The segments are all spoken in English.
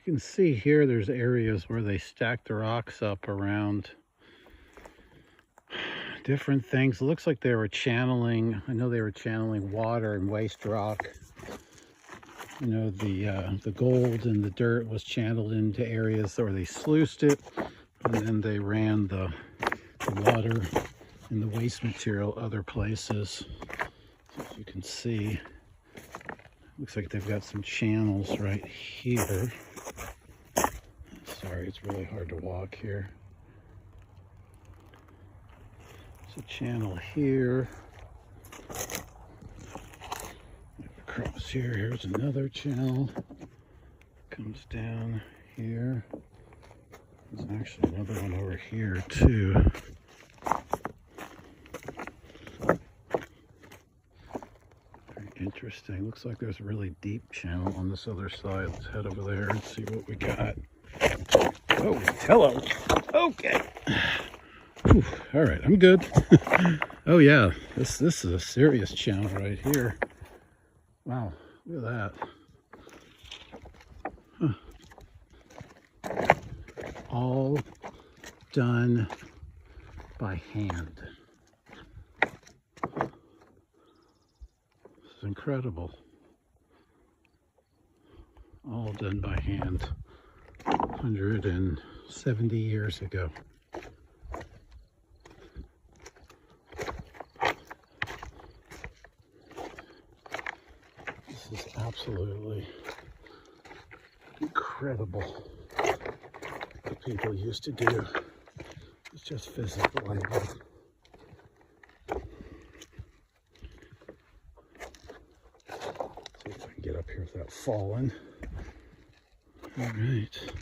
You can see here there's areas where they stacked the rocks up around different things. It looks like they were channeling, I know they were channeling water and waste rock. You know, the gold and the dirt was channeled into areas where they sluiced it, and then they ran the water and the waste material other places. So as you can see, looks like they've got some channels right here. Sorry, it's really hard to walk here. There's a channel here. Across here, here's another channel. Comes down here. There's actually another one over here too. Very interesting. Looks like there's a really deep channel on this other side. Let's head over there and see what we got. Oh, hello. Okay. Whew. All right, I'm good. Oh yeah, this is a serious channel right here. Wow, look at that. Huh. All done by hand. This is incredible. All done by hand 170 years ago. This is absolutely incredible what people used to do. It's just physical labor. See if I can get up here without falling. All right.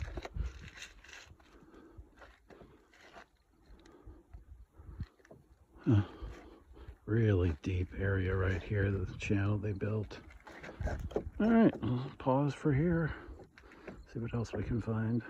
Huh. Really deep area right here, the channel they built. All right, I'll pause for here. See what else we can find.